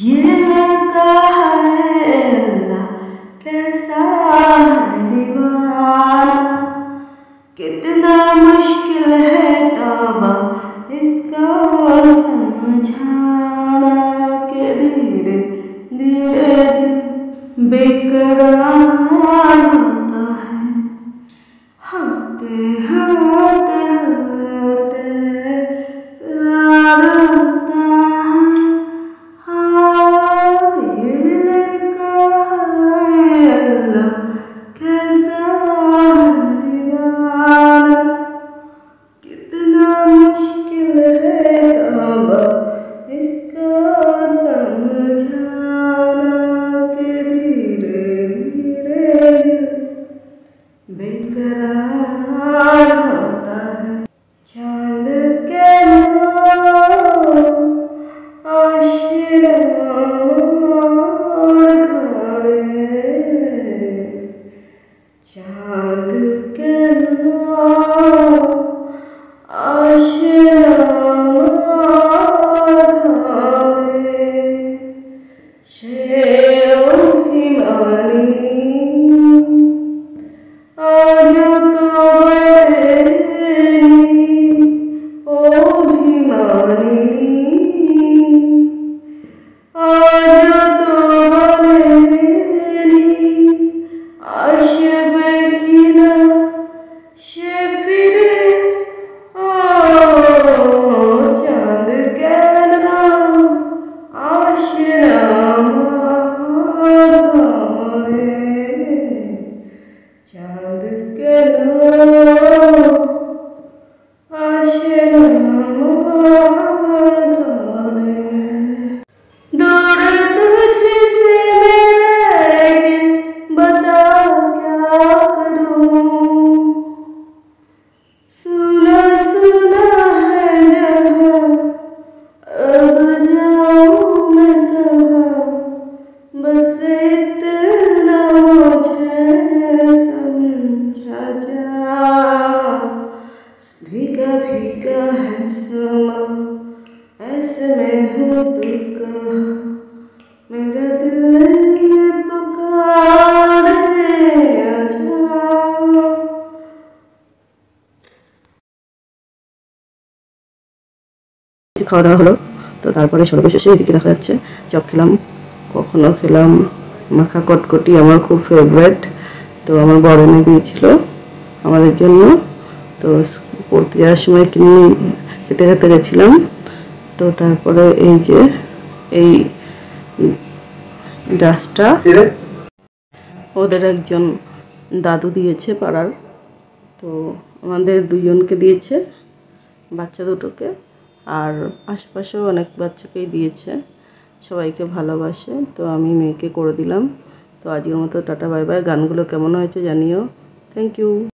ये लड़का है अल्लाह कैसा है दीवाना, कितना मुश्किल है तौबा इसका समझाना, के धीरे धीरे दिल बेकरार होता है, होते होते होते प्यार होता है। हाँ ये लड़का है अल्लाह कैसा है दीवाना, कितना मुश्किल है तौबा इसका समझाना, के धीरे धीरे बेकरार होता है। चांद के आशियाँ घड़े, चांद के आशियाँ घड़े, शेरों की मानी आजो तो बरेली ओ भीमानी, आजो तो बरेली आशिब किना शेफिरे चांद कहना आशिया चांद के आशिया दूर तुझसे मेरे बता क्या करूं, सुना सुना है जहां अब जाऊं मैं कहाँ, बस इतना मुझे समझा जा, भीगा भीगा है समा ऐसे में हूँ तू कहाँ, मेरा दिल ये पुकारे आजा। খাওয়া দাওয়া হলো, তো তারপরে সর্বশেষে এদিকে দেখা যাচ্ছে চপ খেলাম, কখনো খেলাম মাখা কটকটি আমার খুব ফেভারিট, তো আমার বড় এনে দিয়েছিল আমাদের জন্য, তো পড়তে যাওয়ার সময় কিনে খেতে খেতে গেছিলাম। তো তারপরে এই যে এই ডাসটা ওদের একজন দাদু দিয়েছে পাড়ার, তো আমাদের দুজনকে দিয়েছে, বাচ্চা দুটোকে, আর আশেপাশেও অনেক বাচ্চাকেই দিয়েছে, সবাইকে ভালোবাসে, তো আমি মেয়েকে করে দিলাম। তো আজকের মতো টাটা বাই বাই। গানগুলো কেমন হয়েছে জানিও। Thank you.